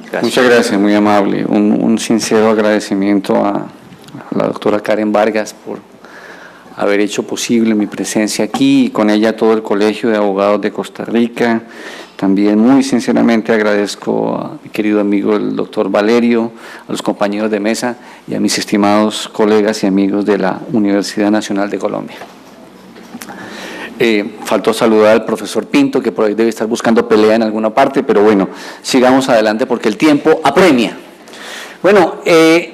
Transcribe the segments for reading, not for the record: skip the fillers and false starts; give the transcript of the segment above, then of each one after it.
Gracias. Muchas gracias, muy amable. Un sincero agradecimiento a la doctora Karen Vargas por haber hecho posible mi presencia aquí y con ella todo el Colegio de Abogados de Costa Rica. También muy sinceramente agradezco a mi querido amigo el doctor Valerio, a los compañeros de mesa y a mis estimados colegas y amigos de la Universidad Nacional de Colombia. Faltó saludar al profesor Pinto, que por ahí debe estar buscando pelea en alguna parte, pero bueno, sigamos adelante porque el tiempo apremia. Bueno,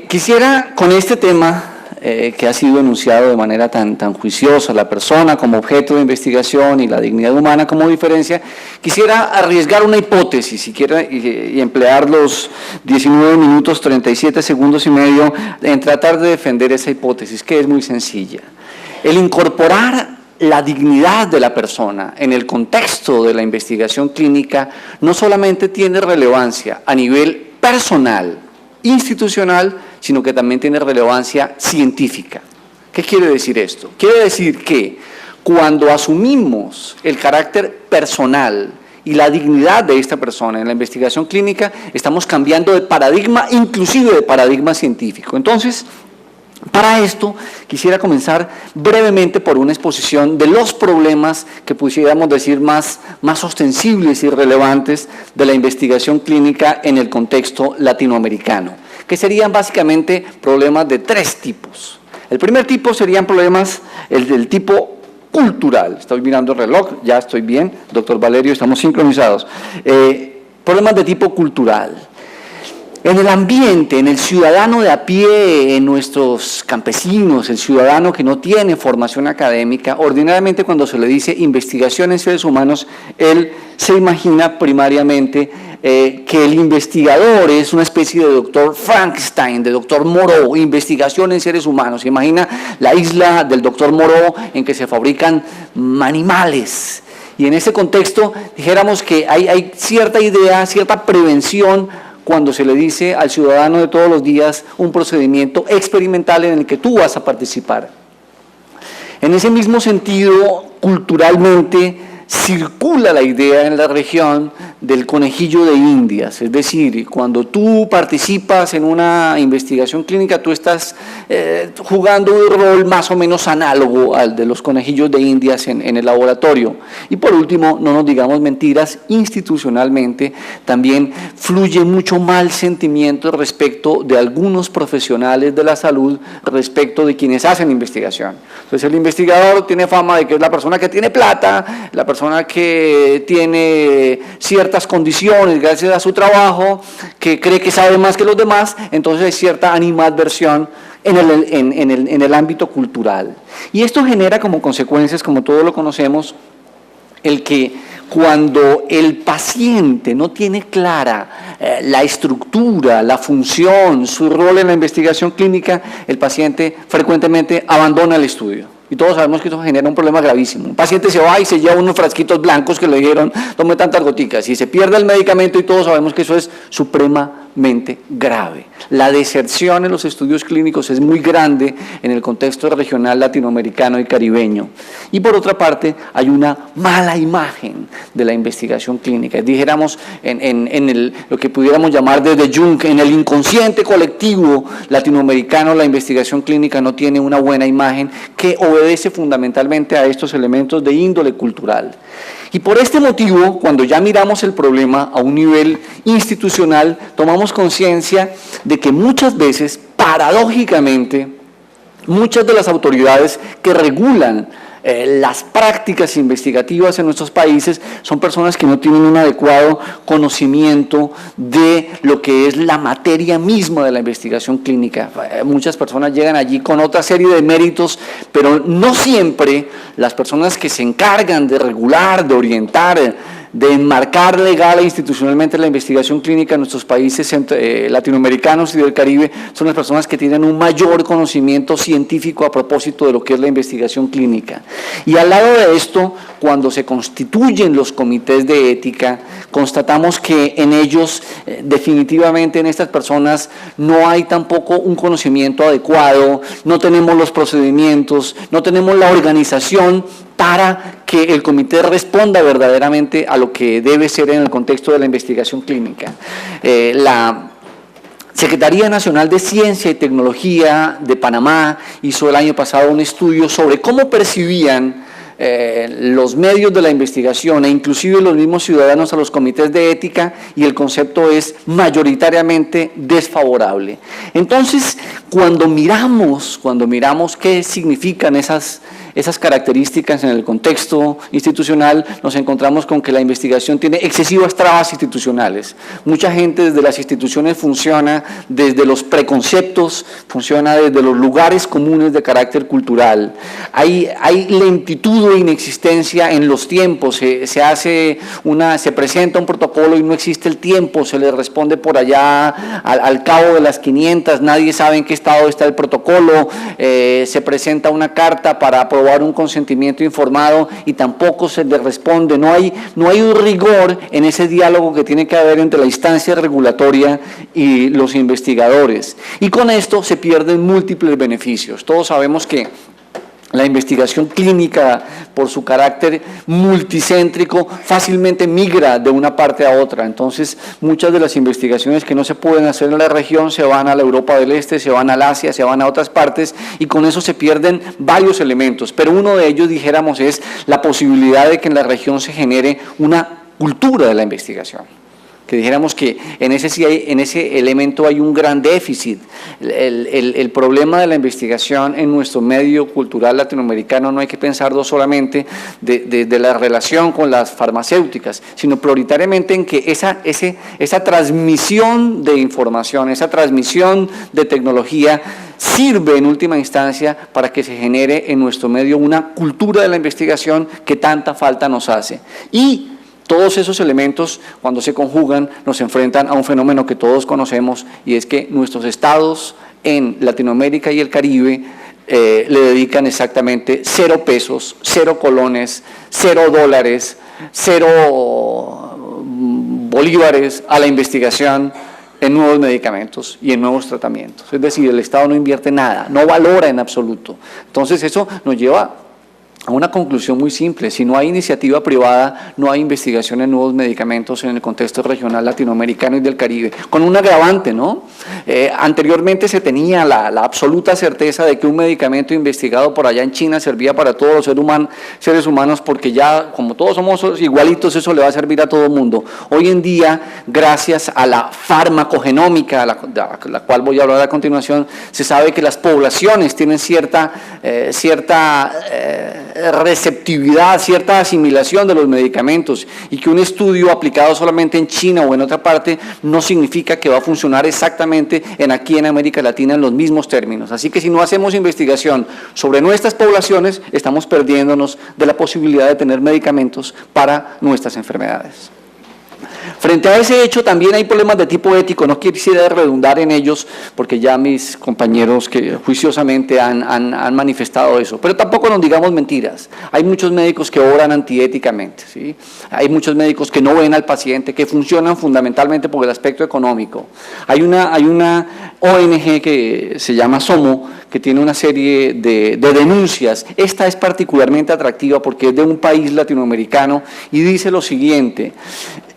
quisiera con este tema que ha sido enunciado de manera tan juiciosa, la persona como objeto de investigación y la dignidad humana como diferencia, quisiera arriesgar una hipótesis, siquiera, y emplear los 19 minutos 37 segundos y medio en tratar de defender esa hipótesis, que es muy sencilla. El incorporar la dignidad de la persona en el contexto de la investigación clínica no solamente tiene relevancia a nivel personal, institucional, sino que también tiene relevancia científica. ¿Qué quiere decir esto? Quiere decir que cuando asumimos el carácter personal y la dignidad de esta persona en la investigación clínica, estamos cambiando de paradigma, inclusive de paradigma científico. Entonces, para esto, quisiera comenzar brevemente por una exposición de los problemas que pudiéramos decir más ostensibles y relevantes de la investigación clínica en el contexto latinoamericano, que serían básicamente problemas de tres tipos. El primer tipo serían problemas del tipo cultural. Estoy mirando el reloj, ya estoy bien, doctor Valerio, estamos sincronizados. Problemas de tipo cultural. En el ambiente, en el ciudadano de a pie, en nuestros campesinos, el ciudadano que no tiene formación académica, ordinariamente cuando se le dice investigación en seres humanos, él se imagina primariamente que el investigador es una especie de doctor Frankenstein, de doctor Moreau, investigación en seres humanos. Se imagina la isla del doctor Moreau en que se fabrican animales. Y en ese contexto dijéramos que hay cierta idea, cierta prevención cuando se le dice al ciudadano de todos los días un procedimiento experimental en el que tú vas a participar. En ese mismo sentido, culturalmente, circula la idea en la región del conejillo de Indias, es decir, cuando tú participas en una investigación clínica, tú estás jugando un rol más o menos análogo al de los conejillos de Indias en el laboratorio. Y por último, no nos digamos mentiras, institucionalmente también fluye mucho mal sentimiento respecto de algunos profesionales de la salud respecto de quienes hacen investigación. Entonces el investigador tiene fama de que es la persona que tiene plata, la persona que tiene ciertas condiciones gracias a su trabajo, que cree que sabe más que los demás, entonces hay cierta animadversión en el ámbito cultural. Y esto genera como consecuencias, como todos lo conocemos, el que cuando el paciente no tiene clara la estructura, la función, su rol en la investigación clínica, el paciente frecuentemente abandona el estudio. Y todos sabemos que eso genera un problema gravísimo. Un paciente se va y se lleva unos frasquitos blancos que le dijeron, tome tantas goticas, y se pierde el medicamento y todos sabemos que eso es supremamente grave. La deserción en los estudios clínicos es muy grande en el contexto regional latinoamericano y caribeño. Y por otra parte, hay una mala imagen de la investigación clínica. Dijéramos, lo que pudiéramos llamar desde Jung, en el inconsciente colectivo latinoamericano, la investigación clínica no tiene una buena imagen que obedece fundamentalmente a estos elementos de índole cultural. Y por este motivo, cuando ya miramos el problema a un nivel institucional, tomamos conciencia de que muchas veces, paradójicamente, muchas de las autoridades que regulan las prácticas investigativas en nuestros países son personas que no tienen un adecuado conocimiento de lo que es la materia misma de la investigación clínica. Muchas personas llegan allí con otra serie de méritos, pero no siempre las personas que se encargan de regular, de orientar, de enmarcar legal e institucionalmente la investigación clínica en nuestros países latinoamericanos y del Caribe son las personas que tienen un mayor conocimiento científico a propósito de lo que es la investigación clínica. Y al lado de esto, cuando se constituyen los comités de ética, constatamos que en ellos, definitivamente en estas personas, no hay tampoco un conocimiento adecuado, no tenemos los procedimientos, no tenemos la organización para que el comité responda verdaderamente a lo que debe ser en el contexto de la investigación clínica. La Secretaría Nacional de Ciencia y Tecnología de Panamá hizo el año pasado un estudio sobre cómo percibían los medios de la investigación e inclusive los mismos ciudadanos a los comités de ética, y el concepto es mayoritariamente desfavorable. Entonces, cuando miramos qué significan esas características en el contexto institucional, nos encontramos con que la investigación tiene excesivas trabas institucionales. Mucha gente desde las instituciones funciona desde los preconceptos, funciona desde los lugares comunes de carácter cultural. Hay lentitud o inexistencia en los tiempos, se presenta un protocolo y no existe el tiempo, se le responde por allá al cabo de las 500, nadie sabe en qué estado está el protocolo, se presenta una carta para aprobar un consentimiento informado y tampoco se le responde. No hay un rigor en ese diálogo que tiene que haber entre la instancia regulatoria y los investigadores, y con esto se pierden múltiples beneficios. Todos sabemos que la investigación clínica, por su carácter multicéntrico, fácilmente migra de una parte a otra. Entonces, muchas de las investigaciones que no se pueden hacer en la región se van a la Europa del Este, se van al Asia, se van a otras partes, y con eso se pierden varios elementos. Pero uno de ellos, dijéramos, es la posibilidad de que en la región se genere una cultura de la investigación. Que dijéramos que en ese elemento hay un gran déficit. El problema de la investigación en nuestro medio cultural latinoamericano no hay que pensarlo solamente de la relación con las farmacéuticas, sino prioritariamente en que esa transmisión de información, esa transmisión de tecnología sirve en última instancia para que se genere en nuestro medio una cultura de la investigación que tanta falta nos hace. Y todos esos elementos, cuando se conjugan, nos enfrentan a un fenómeno que todos conocemos, y es que nuestros estados en Latinoamérica y el Caribe le dedican exactamente 0 pesos, 0 colones, 0 dólares, 0 bolívares a la investigación en nuevos medicamentos y en nuevos tratamientos. Es decir, el Estado no invierte nada, no valora en absoluto. Entonces eso nos lleva a una conclusión muy simple: si no hay iniciativa privada, no hay investigación en nuevos medicamentos en el contexto regional latinoamericano y del Caribe, con un agravante, ¿no? Anteriormente se tenía la absoluta certeza de que un medicamento investigado por allá en China servía para todos los seres humanos, porque ya, como todos somos igualitos, eso le va a servir a todo el mundo. Hoy en día, gracias a la farmacogenómica, la cual voy a hablar a continuación, se sabe que las poblaciones tienen cierta receptividad, cierta asimilación de los medicamentos, y que un estudio aplicado solamente en China o en otra parte no significa que va a funcionar exactamente aquí en América Latina en los mismos términos. Así que si no hacemos investigación sobre nuestras poblaciones, estamos perdiéndonos de la posibilidad de tener medicamentos para nuestras enfermedades. Frente a ese hecho también hay problemas de tipo ético. No quisiera redundar en ellos porque ya mis compañeros que juiciosamente han manifestado eso, pero tampoco nos digamos mentiras. Hay muchos médicos que obran antiéticamente, ¿sí? Hay muchos médicos que no ven al paciente, que funcionan fundamentalmente por el aspecto económico. Hay una ONG que se llama SOMO, que tiene una serie de denuncias. Esta es particularmente atractiva porque es de un país latinoamericano y dice lo siguiente: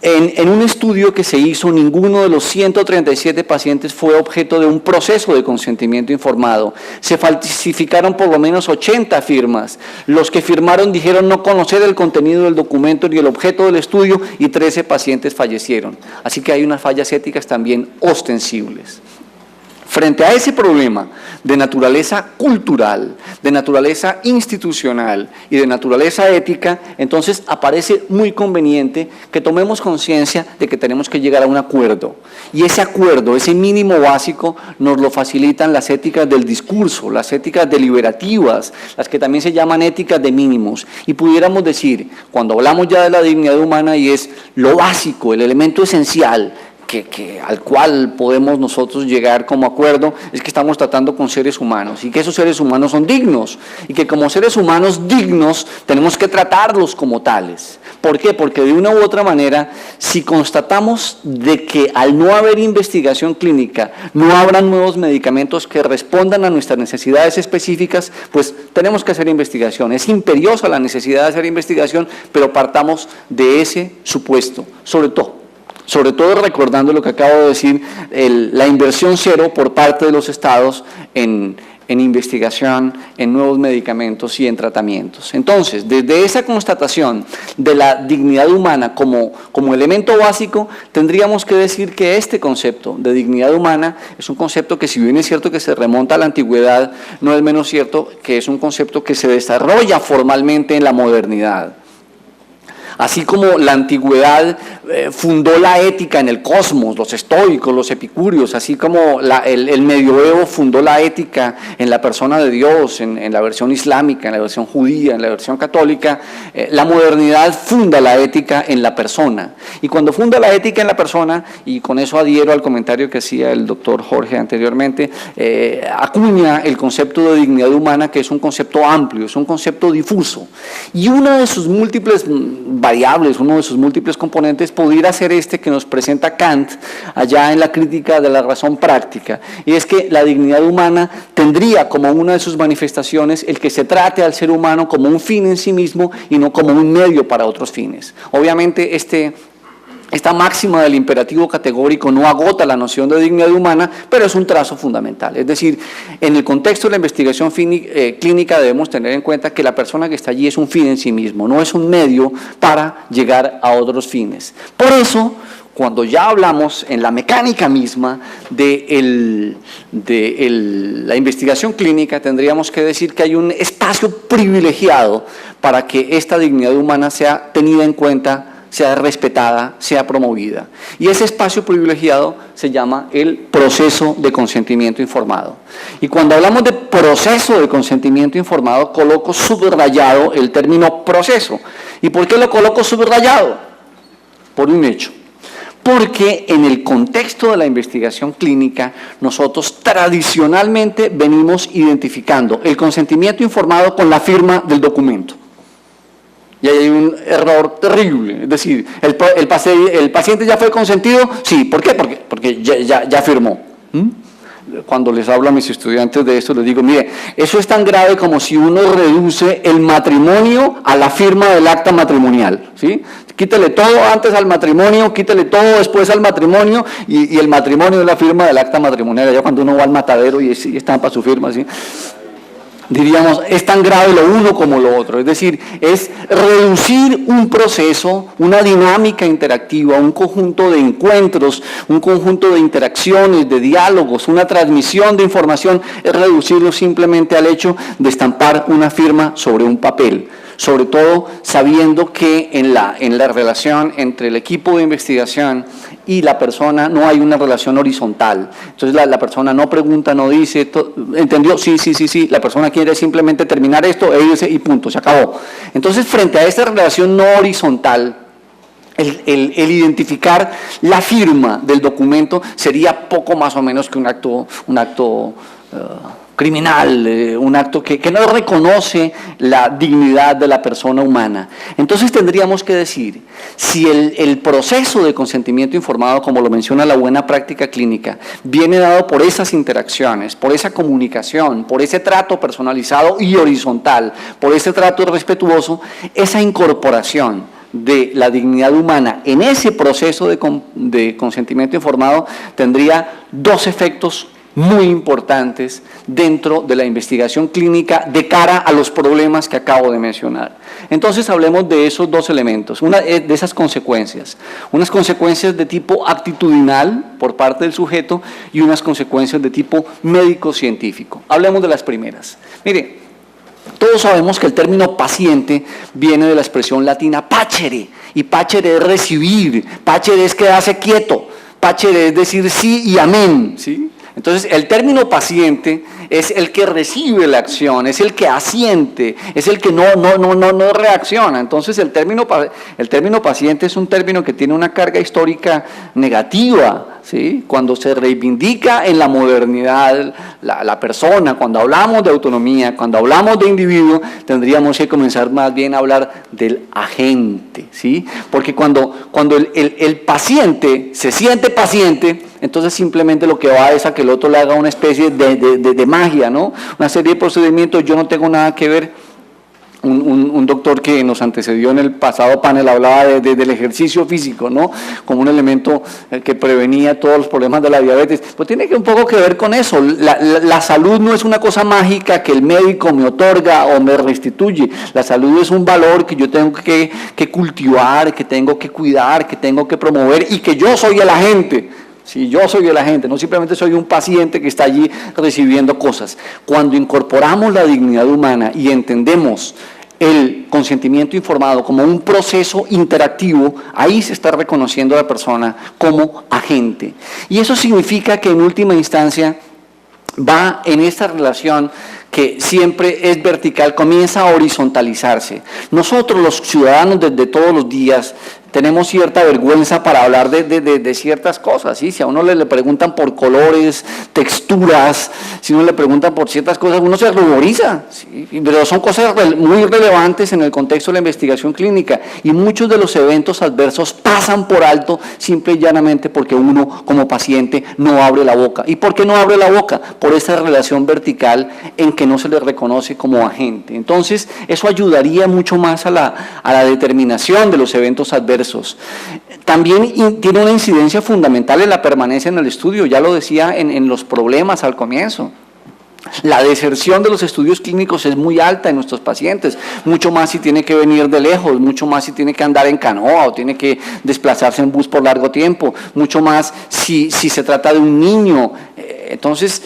en un estudio que se hizo, ninguno de los 137 pacientes fue objeto de un proceso de consentimiento informado. Se falsificaron por lo menos 80 firmas. Los que firmaron dijeron no conocer el contenido del documento ni el objeto del estudio, y 13 pacientes fallecieron. Así que hay unas fallas éticas también ostensibles. Frente a ese problema de naturaleza cultural, de naturaleza institucional y de naturaleza ética, entonces aparece muy conveniente que tomemos conciencia de que tenemos que llegar a un acuerdo. Y ese acuerdo, ese mínimo básico, nos lo facilitan las éticas del discurso, las éticas deliberativas, las que también se llaman éticas de mínimos. Y pudiéramos decir, cuando hablamos ya de la dignidad humana, y es lo básico, el elemento esencial, al cual podemos nosotros llegar como acuerdo, es que estamos tratando con seres humanos y que esos seres humanos son dignos, y que como seres humanos dignos tenemos que tratarlos como tales. ¿Por qué? Porque de una u otra manera, si constatamos de que al no haber investigación clínica, no habrán nuevos medicamentos que respondan a nuestras necesidades específicas, pues tenemos que hacer investigación. Es imperiosa la necesidad de hacer investigación, pero partamos de ese supuesto, sobre todo recordando lo que acabo de decir, la inversión cero por parte de los estados en investigación, en nuevos medicamentos y en tratamientos. Entonces, desde esa constatación de la dignidad humana como elemento básico, tendríamos que decir que este concepto de dignidad humana es un concepto que, si bien es cierto que se remonta a la antigüedad, no es menos cierto que es un concepto que se desarrolla formalmente en la modernidad. Así como la antigüedad fundó la ética en el cosmos, los estoicos, los epicúreos, así como el medioevo fundó la ética en la persona de Dios, en la versión islámica, en la versión judía, en la versión católica, la modernidad funda la ética en la persona. Y cuando funda la ética en la persona, y con eso adhiero al comentario que hacía el doctor Jorge anteriormente, acuña el concepto de dignidad humana, que es un concepto amplio, es un concepto difuso. Y una de sus múltiples variables, uno de sus múltiples componentes, pudiera ser este que nos presenta Kant allá en la crítica de la razón práctica, y es que la dignidad humana tendría como una de sus manifestaciones el que se trate al ser humano como un fin en sí mismo y no como un medio para otros fines. Obviamente esta máxima del imperativo categórico no agota la noción de dignidad humana, pero es un trazo fundamental. Es decir, en el contexto de la investigación clínica debemos tener en cuenta que la persona que está allí es un fin en sí mismo, no es un medio para llegar a otros fines. Por eso, cuando ya hablamos en la mecánica misma de la investigación clínica, tendríamos que decir que hay un espacio privilegiado para que esta dignidad humana sea tenida en cuenta, sea respetada, sea promovida. Y ese espacio privilegiado se llama el proceso de consentimiento informado. Y cuando hablamos de proceso de consentimiento informado, coloco subrayado el término proceso. ¿Y por qué lo coloco subrayado? Por un hecho. Porque en el contexto de la investigación clínica, nosotros tradicionalmente venimos identificando el consentimiento informado con la firma del documento. Y ahí hay un error terrible, es decir, el paciente ya fue consentido, sí, ¿por qué? Porque ya firmó. Cuando les hablo a mis estudiantes de esto, les digo, mire, eso es tan grave como si uno reduce el matrimonio a la firma del acta matrimonial, ¿sí? Quítale todo antes al matrimonio, quítale todo después al matrimonio, y el matrimonio es la firma del acta matrimonial. Ya cuando uno va al matadero y estampa su firma, ¿sí? Diríamos, es tan grave lo uno como lo otro, es decir, es reducir un proceso, una dinámica interactiva, un conjunto de encuentros, un conjunto de interacciones, de diálogos, una transmisión de información, es reducirlo simplemente al hecho de estampar una firma sobre un papel. Sobre todo sabiendo que en la relación entre el equipo de investigación y la persona no hay una relación horizontal. Entonces la persona no pregunta, no dice, ¿entendió? Sí, la persona quiere simplemente terminar esto, y punto, se acabó. Entonces, frente a esta relación no horizontal, el identificar la firma del documento sería poco más o menos que un acto criminal, un acto que no reconoce la dignidad de la persona humana. Entonces tendríamos que decir, si el proceso de consentimiento informado, como lo menciona la buena práctica clínica, viene dado por esas interacciones, por esa comunicación, por ese trato personalizado y horizontal, por ese trato respetuoso, esa incorporación de la dignidad humana en ese proceso de consentimiento informado tendría dos efectos muy importantes dentro de la investigación clínica de cara a los problemas que acabo de mencionar. Entonces hablemos de esos dos elementos, de esas consecuencias, unas consecuencias de tipo actitudinal por parte del sujeto y unas consecuencias de tipo médico-científico. Hablemos de las primeras. Mire, todos sabemos que el término paciente viene de la expresión latina pacere, y pacere es recibir, pacere es quedarse quieto, pacere es decir sí y amén, ¿sí? Entonces, el término paciente es el que recibe la acción, es el que asiente, es el que no reacciona. Entonces, el término paciente es un término que tiene una carga histórica negativa, ¿sí? Cuando se reivindica en la modernidad la persona, cuando hablamos de autonomía, cuando hablamos de individuo, tendríamos que comenzar más bien a hablar del agente, ¿sí? Porque cuando el paciente se siente paciente, entonces simplemente lo que va es a que el otro le haga una especie de magia, ¿no? Una serie de procedimientos, yo no tengo nada que ver. Un doctor que nos antecedió en el pasado panel hablaba del ejercicio físico, ¿no? Como un elemento que prevenía todos los problemas de la diabetes. Pues tiene que un poco que ver con eso. La salud no es una cosa mágica que el médico me otorga o me restituye. La salud es un valor que yo tengo que cultivar, que tengo que cuidar, que tengo que promover y que yo soy el agente. Sí, yo soy el agente, no simplemente soy un paciente que está allí recibiendo cosas. Cuando incorporamos la dignidad humana y entendemos el consentimiento informado como un proceso interactivo, ahí se está reconociendo a la persona como agente. Y eso significa que en última instancia va en esta relación que siempre es vertical, comienza a horizontalizarse. Nosotros los ciudadanos desde todos los días tenemos cierta vergüenza para hablar de ciertas cosas, ¿sí? Si a uno le preguntan por colores, texturas, si a uno le preguntan por ciertas cosas, uno se ruboriza, ¿sí? Pero son cosas muy relevantes en el contexto de la investigación clínica y muchos de los eventos adversos pasan por alto simple y llanamente porque uno como paciente no abre la boca. ¿Y por qué no abre la boca? Por esa relación vertical en que no se le reconoce como agente. Entonces, eso ayudaría mucho más a la determinación de los eventos adversos. También tiene una incidencia fundamental en la permanencia en el estudio, ya lo decía en los problemas al comienzo. La deserción de los estudios clínicos es muy alta en nuestros pacientes, mucho más si tiene que venir de lejos, mucho más si tiene que andar en canoa o tiene que desplazarse en bus por largo tiempo, mucho más si se trata de un niño, entonces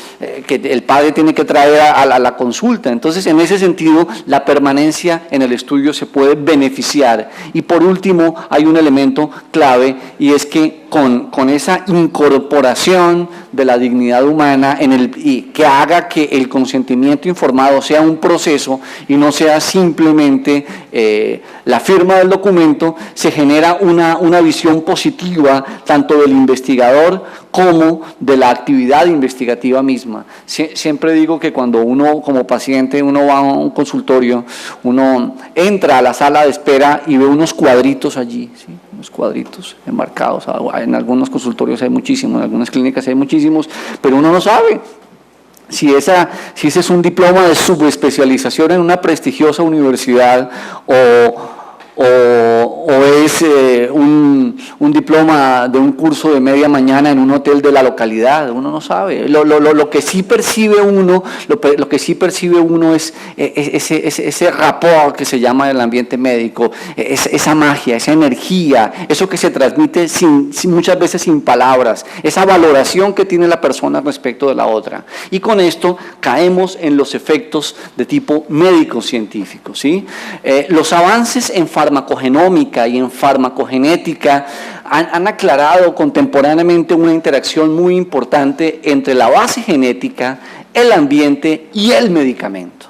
que el padre tiene que traer a la consulta. Entonces, en ese sentido, la permanencia en el estudio se puede beneficiar. Y por último, hay un elemento clave y es que con esa incorporación de la dignidad humana y que haga que el consentimiento informado sea un proceso y no sea simplemente la firma del documento, se genera una visión positiva tanto del investigador como de la actividad investigativa misma. Siempre digo que cuando uno como paciente, uno va a un consultorio, uno entra a la sala de espera y ve unos cuadritos allí, ¿sí? Unos cuadritos enmarcados. En algunos consultorios hay muchísimos, en algunas clínicas hay muchísimos, pero uno no sabe si ese es un diploma de subespecialización en una prestigiosa universidad o es un diploma de un curso de media mañana en un hotel de la localidad. Uno no sabe. Lo que sí percibe uno, lo que sí percibe uno es ese rapport que se llama del ambiente médico, esa magia, esa energía, eso que se transmite muchas veces sin palabras, esa valoración que tiene la persona respecto de la otra. Y con esto caemos en los efectos de tipo médico-científico, ¿sí? Los avances en farmacogenómica y en farmacogenética han aclarado contemporáneamente una interacción muy importante entre la base genética, el ambiente y el medicamento.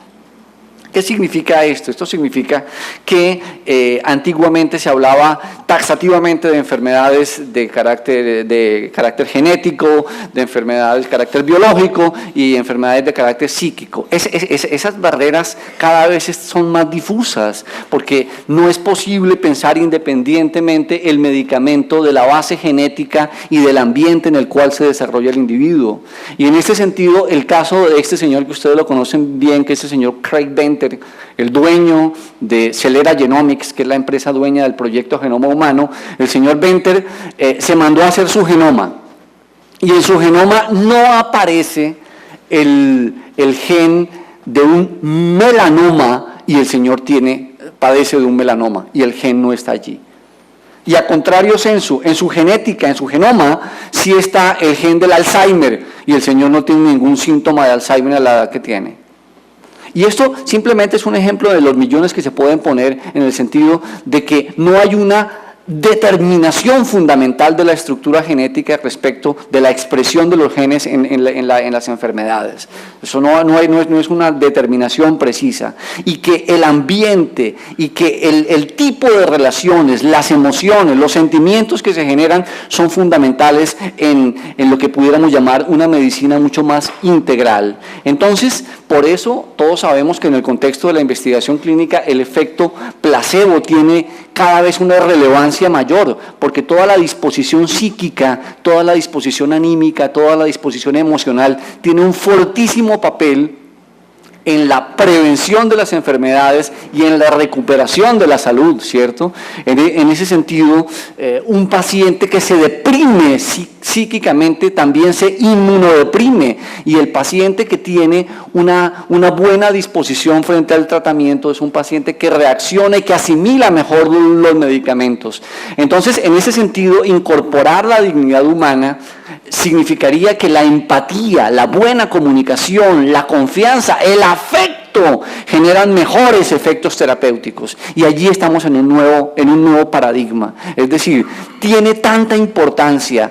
¿Qué significa esto? Esto significa que antiguamente se hablaba taxativamente de enfermedades de carácter genético, de enfermedades de carácter biológico y enfermedades de carácter psíquico. Esas barreras cada vez son más difusas porque no es posible pensar independientemente el medicamento de la base genética y del ambiente en el cual se desarrolla el individuo. Y en este sentido, el caso de este señor que ustedes lo conocen bien, que es el señor Craig Venter, el dueño de Celera Genomics, que es la empresa dueña del proyecto Genoma Humano, el señor Venter se mandó a hacer su genoma y en su genoma no aparece el gen de un melanoma y el señor padece de un melanoma y el gen no está allí. Y a contrario en su genética, en su genoma, sí está el gen del Alzheimer y el señor no tiene ningún síntoma de Alzheimer a la edad que tiene. Y esto simplemente es un ejemplo de los millones que se pueden poner en el sentido de que no hay una determinación fundamental de la estructura genética respecto de la expresión de los genes en las enfermedades. Eso no es una determinación precisa. Y que el ambiente y que el tipo de relaciones, las emociones, los sentimientos que se generan son fundamentales en lo que pudiéramos llamar una medicina mucho más integral. Entonces, por eso todos sabemos que en el contexto de la investigación clínica el efecto placebo tiene cada vez una relevancia mayor, porque toda la disposición psíquica, toda la disposición anímica, toda la disposición emocional tiene un fortísimo papel en la prevención de las enfermedades y en la recuperación de la salud, ¿cierto? En ese sentido, un paciente que se deprime psíquicamente también se inmunodeprime, y el paciente que tiene una buena disposición frente al tratamiento es un paciente que reacciona y que asimila mejor los medicamentos. Entonces, en ese sentido, incorporar la dignidad humana significaría que la empatía, la buena comunicación, la confianza, el afecto generan mejores efectos terapéuticos, y allí estamos en un nuevo paradigma. Es decir, tiene tanta importancia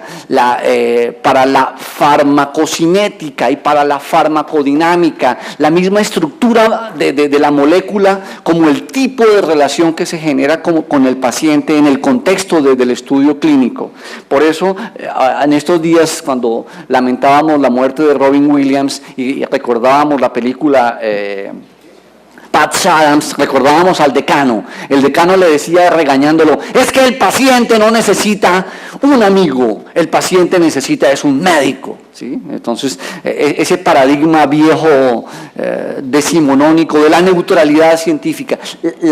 para la farmacocinética y para la farmacodinámica, la misma estructura de la molécula, como el tipo de relación que se genera con el paciente en el contexto del estudio clínico. Por eso, en estos días, cuando lamentábamos la muerte de Robin Williams y recordábamos la película Patch Adams, recordábamos al decano. El decano le decía regañándolo: es que el paciente no necesita un amigo, el paciente necesita es un médico, ¿sí? Entonces, ese paradigma viejo decimonónico de la neutralidad científica,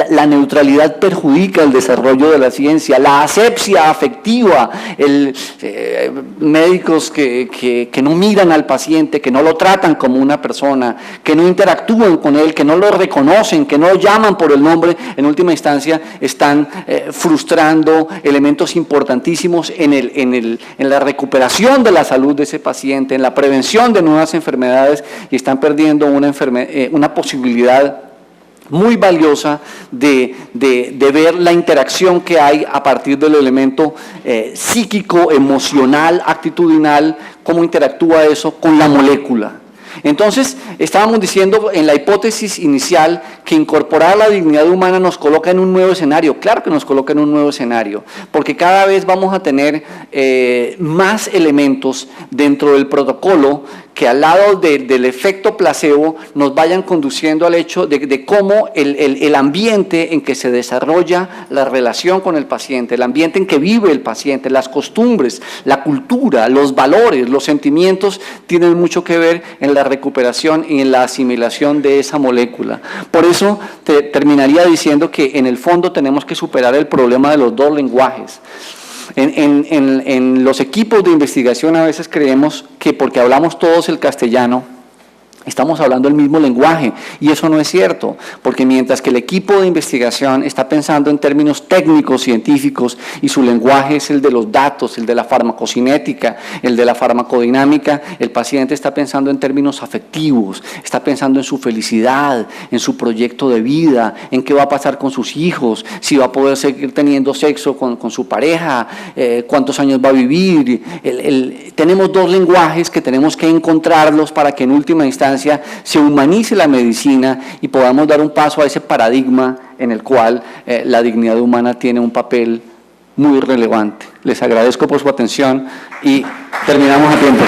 la neutralidad perjudica el desarrollo de la ciencia, la asepsia afectiva, médicos que no miran al paciente, que no lo tratan como una persona, que no interactúan con él, que no lo reconocen, que no lo llaman por el nombre, en última instancia están frustrando elementos importantísimos en la recuperación de la salud de ese paciente, en la prevención de nuevas enfermedades, y están perdiendo una posibilidad muy valiosa de ver la interacción que hay a partir del elemento psíquico, emocional, actitudinal, cómo interactúa eso con la molécula. Entonces, estábamos diciendo en la hipótesis inicial que incorporar la dignidad humana nos coloca en un nuevo escenario. Claro que nos coloca en un nuevo escenario, porque cada vez vamos a tener más elementos dentro del protocolo que, al lado del efecto placebo, nos vayan conduciendo al hecho de cómo el ambiente en que se desarrolla la relación con el paciente, el ambiente en que vive el paciente, las costumbres, la cultura, los valores, los sentimientos, tienen mucho que ver en la recuperación y en la asimilación de esa molécula. Por eso terminaría diciendo que en el fondo tenemos que superar el problema de los dos lenguajes. En los equipos de investigación a veces creemos que porque hablamos todos el castellano, estamos hablando el mismo lenguaje, y eso no es cierto, porque mientras que el equipo de investigación está pensando en términos técnicos, científicos, y su lenguaje es el de los datos, el de la farmacocinética, el de la farmacodinámica, el paciente está pensando en términos afectivos, está pensando en su felicidad, en su proyecto de vida, en qué va a pasar con sus hijos, si va a poder seguir teniendo sexo con su pareja, cuántos años va a vivir. Tenemos dos lenguajes que tenemos que encontrarlos para que en última instancia se humanice la medicina y podamos dar un paso a ese paradigma en el cual la dignidad humana tiene un papel muy relevante. Les agradezco por su atención y terminamos a tiempo.